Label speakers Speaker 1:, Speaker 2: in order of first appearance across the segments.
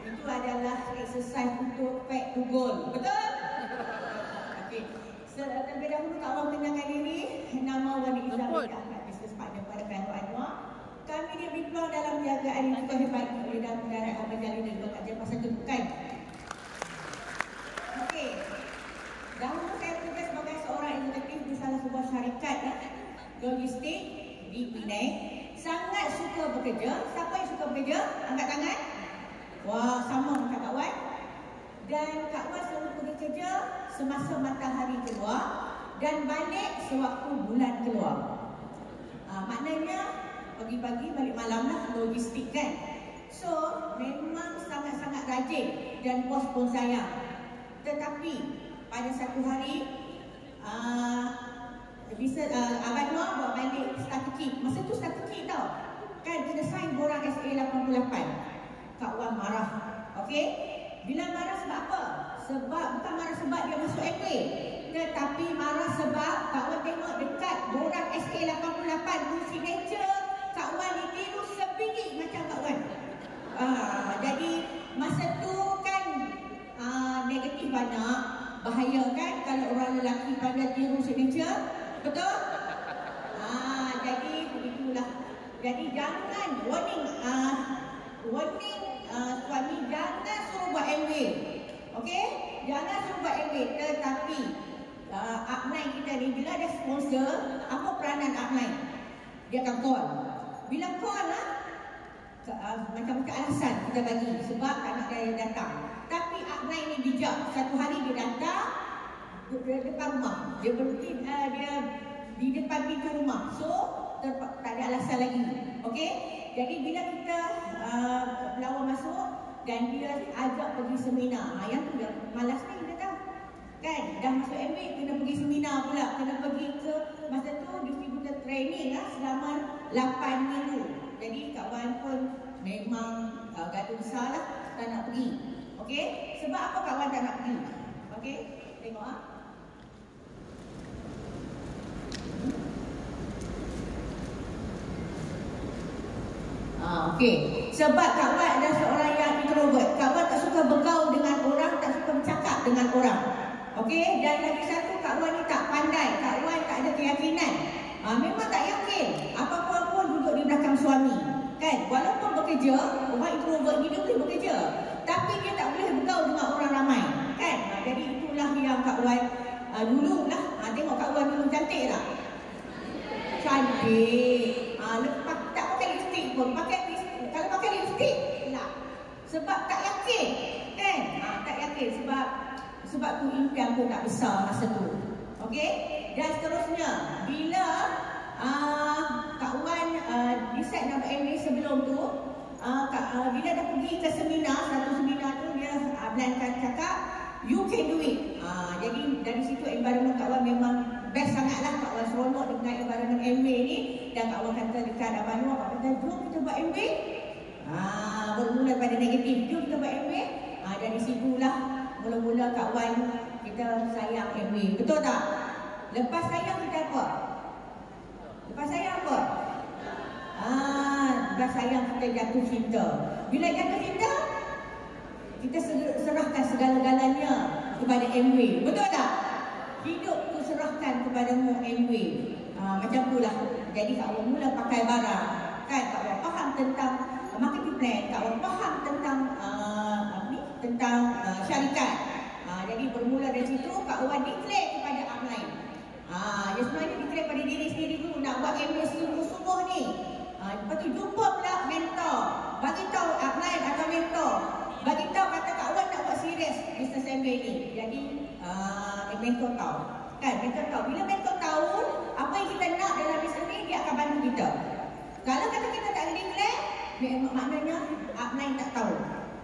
Speaker 1: Itu adalah exercise untuk back to goal. Betul? Okey. Terlebih dahulu Kak Wan kenalkan diri. Nama Wani Izzah Ahmad, Business Partner pada Kanu Anwar. Kami dibimbing dalam penjagaan yang cukup hebat oleh dalam kendaraan Abang Jalil dan Bapak Jepang Satu Bukan. Okey. Dahulu saya bekerja sebagai seorang eksekutif di salah sebuah syarikat logistik di Penang. Sangat suka bekerja. Siapa yang suka bekerja? Angkat tangan. Wah, sama macam Kak Wan. Dan Kak Wan selalu pergi kerja semasa matahari keluar dan balik sewaktu bulan keluar. Maknanya pagi-pagi balik malam lah, logistik kan. So memang sangat-sangat rajin dan bos pun sayang. Tetapi pada satu hari Abang Noah bawa balik statistik. Masa tu statistik tau kan, kena sign borang SA 88. Kak Wan marah. Okey, bila marah sebab apa? Sebab bukan marah sebab dia masuk MA, tetapi marah sebab Kak Wan tengok dekat borang SA 88 tu signature Kak Wan ditiru sebiji macam Kak Wan. Jadi masa tu kan negatif banyak, bahaya kan kalau orang lelaki pandai tiru signature. Betul? Jadi begitulah. Jadi jangan warning suami, jangan suruh buat MW. Okey? Jangan suruh buat MW. Tetapi upline kita ni bila ada sponsor, apa peranan upline? Dia akan call. Bila call macam-macam alasan kita bagi sebab tak nak dia datang. Tapi upline ni bijak. Satu hari dia datang depan rumah. Dia berhenti dia di depan pintu rumah. So tak ada alasan lagi. Okey? Jadi bila kita pelawak masuk dan dia ajak pergi seminar, yang tu dah malas ni kita tahu. Kan dah masuk MA kena pergi seminar pula, kena pergi ke masa tu distributor training selama 8 minggu. Jadi Kak Wan pun memang gaduh besar lah, tak nak pergi. Okey? Sebab apa Kak Wan tak nak pergi? Okey? Tengok okey. Sebab Kak Wan adalah seorang yang introvert. Kak Wan tak suka bergaul dengan orang, tak suka bercakap dengan orang. Okey, dan lagi satu Kak Wan ni tak pandai. Kak Wan tak ada keyakinan. Memang tak yakin. Apa-apa pun duduk di belakang suami. Kan? Walaupun bekerja, orang introvert ni dia boleh bekerja, tapi dia tak boleh bergaul dengan orang ramai. Kan? Jadi itulah yang Kak Wan dulu lah. Tengok Kak Wan dulu cantik tak? Cantik. Lepas tak pakai lipstick pun. Kalau pakai lipstick lah. Sebab tak yakin. Kan? Tak yakin sebab tu impian pun tak besar masa tu. Okey? Dan seterusnya, bila Kak Wan decide nak MA sebelum tu, bila dah pergi ke seminar, satu seminar tu dia Blankan cakap, you can do it. Jadi dari situ environment Kak Wan memang best sangat lah. Kak Wan seronok dengan environment MA ni. Dan Kak Wan kata dekat Abang Noah, Kak kata, jom kita buat MA. Bermula pada negatif, jom kita buat MA. Dari situlah mula-mula Kak Wan kita sayang MA. Betul tak? Lepas sayang kita apa? Lepas sayang apa? Lepas sayang kita jatuh cinta. Bila jatuh cinta, kita serahkan segala-galanya kepada MW. Betul tak? Hidup tu serahkan kepada-Mu MW. Macam itulah. Jadi Kak Wan mula pakai barang. Kan? Kak Wan faham tentang marketing plan. Kak Wan faham tentang syarikat. Jadi bermula dari situ Kak Wan declare kepada upline. Dia sebenarnya declare pada diri sendiri dulu nak buat MW sungguh-sungguh ni. Lepas tu jumpa pula mentor. Bagi tahu upline atau mentor. Bagi tahu kata Kak Wan nak buat serius business MBA ni. Jadi mentor tahu. Kan mentor tahu. Bila mentor tahu apa yang kita nak dalam business ni, dia akan bantu kita. Kalau kata kita tak declare, maknanya upline tak tahu.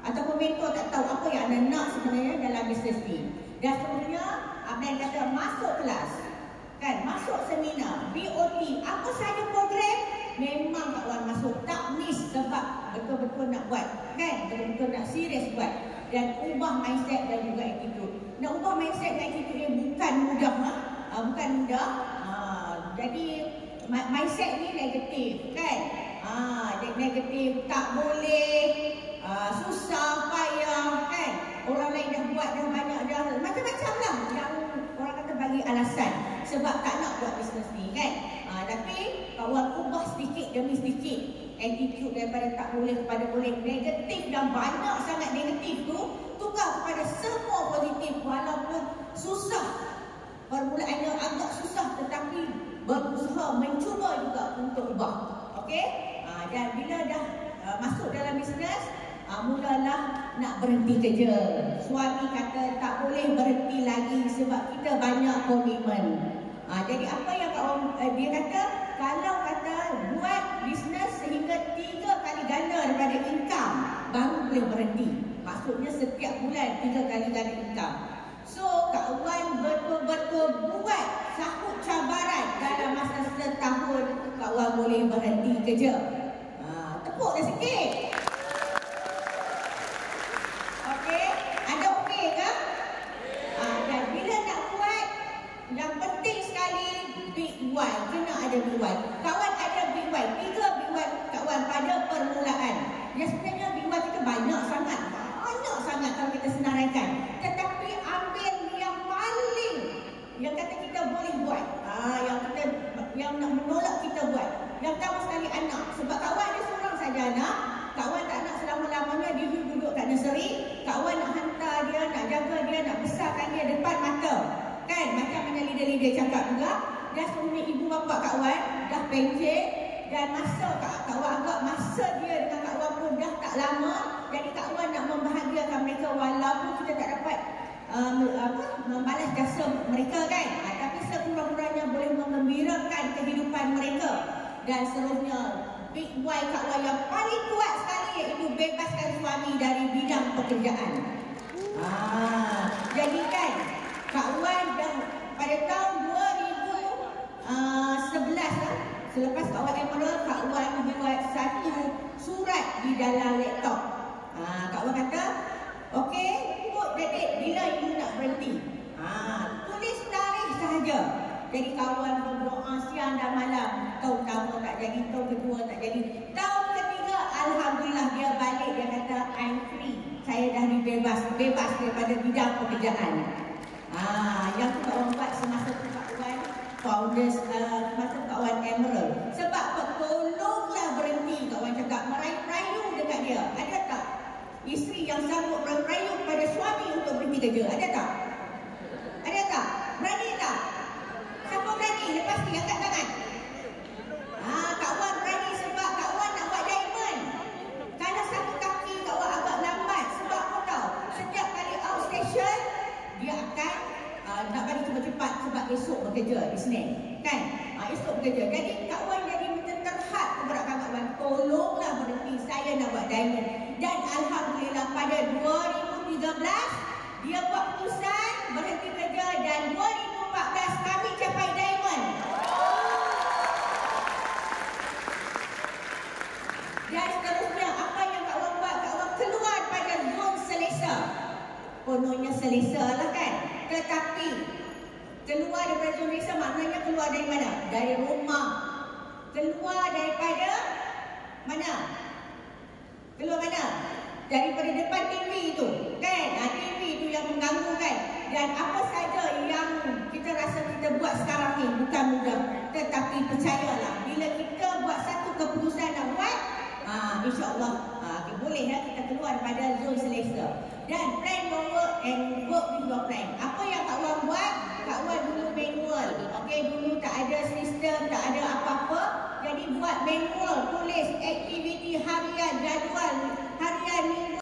Speaker 1: Ataupun mentor tak tahu apa yang anda nak sebenarnya dalam business ni. Dan seterusnya upline kata masuk kelas. Kan masuk seminar, BOT, apa sahaja program memang Kak Wan masuk, tak miss sebab betul-betul nak buat. Kan betul-betul nak serius buat. Dan ubah mindset dan juga attitude. Nak ubah mindset dan attitude ni bukan mudah. Bukan mudah. Jadi mindset ni negatif. Kan negatif, tak boleh, susah, payah. sedikit attitude daripada tak boleh kepada boleh. Negatif dan banyak sangat negatif tu tukar kepada semua positif. Walaupun susah, permulaannya agak susah, tetapi berusaha mencuba juga untuk ubah. Okey? Dan bila dah masuk dalam bisnes, mulalah nak berhenti kerja. Suami kata tak boleh berhenti lagi sebab kita banyak komitmen. Jadi apa yang dia kata, kalau kata buat bisnes sehingga 3 kali ganda daripada income baru boleh berhenti. Maksudnya setiap bulan 3 kali ganda income. So kawan betul-betul buat sahut cabaran dalam masa setahun, kawan boleh berhenti kerja. Tepuk dah sikit. Okey, ada okey ke? Dan bila nak buat, yang penting sekali big why, kena ada big why. Kawan ada big why, 3 big why kawan pada permulaan. Yang sebenarnya big why kita banyak sangat kalau kita senaraikan. Tetapi ambil yang paling, yang kata kita boleh buat, yang nak menolak kita buat. Yang pertama sekali anak. Sebab kawan dia seorang saja anak. Kawan tak nak selama-lamanya dia duduk kat nursery. Kawan nak hantar dia, nak jaga dia, nak besarkan dia depan mata. Kan? Macam mana leader-leader cakap juga. Dah suami ibu bapa kawan dah pencet. Dan masa dia dengan kawan pun dah tak lama. Jadi kawan nak membahagiakan mereka walaupun kita tak dapat membalas jasa mereka kan. Tapi sekurang-kurangnya boleh mengembirakan kehidupan mereka. Dan seterusnya, big why kawan yang paling kuat sekali iaitu bebaskan suami dari bidang pekerjaan. Jadi kan, kawan dah pada tahun 2011 selepas kawan Emerald, kawan buat satu surat di dalam laptop. Kawan kata, okey, put the date bila you nak berhenti. Tulis tarikh sahaja. Jadi kawan berdoa siang dan malam. Tahun pertama tak jadi, tahun kedua tak jadi. Tahun ketiga, alhamdulillah dia balik. Dia kata, I'm free. Saya dah bebas daripada bidang pekerjaan. Yang tu kawan buat semasa tu kawan founders, masa kawan Emerald. Sebab tolonglah berhenti. Kawan cakap merayu-rayu dekat dia. Ada tak isteri yang sanggup merayu pada suami untuk berhenti kerja? Ada tak? Ada tak? Berani tak? Siapa berani? Lepas ni angkat tangan. Kawan berani sebab kawan nak buat diamond. Kalau satu kaki kawan agak lambat. Sebab apa tahu? Setiap kali outstation, dia akan nak balik cepat-cepat sebab esok bekerja, Isnin. Kan? Esok bekerja. Jadi kawan jadi macam terhad kepada kawan. Tolonglah berhenti, saya nak buat diamond. Dan alhamdulillah pada 2013 dia buat keputusan berhenti kerja dan 2014 kami capai diamond. Dan seterusnya apa yang kawan buat? Kawan keluar pada zon selesa. Kononnya selesa lah kan. Tetapi keluar daripada zon selesa maknanya keluar dari mana? Dari rumah. Keluar daripada mana? Keluar mana? Daripada depan TV itu, kan? TV itu yang mengganggu kan? Dan apa saja yang kita rasa kita buat sekarang ni bukan mudah. Tetapi percayalah, bila kita buat satu keputusan nak buat, insya-Allah boleh kita keluar daripada zon selesa. Dan plan your work and work with your plan. Apa yang kawan buat? Kawan dulu manual. Okey, dulu tak ada sistem, tak ada apa-apa. Jadi buat manual, tulis aktiviti harian, jadual harian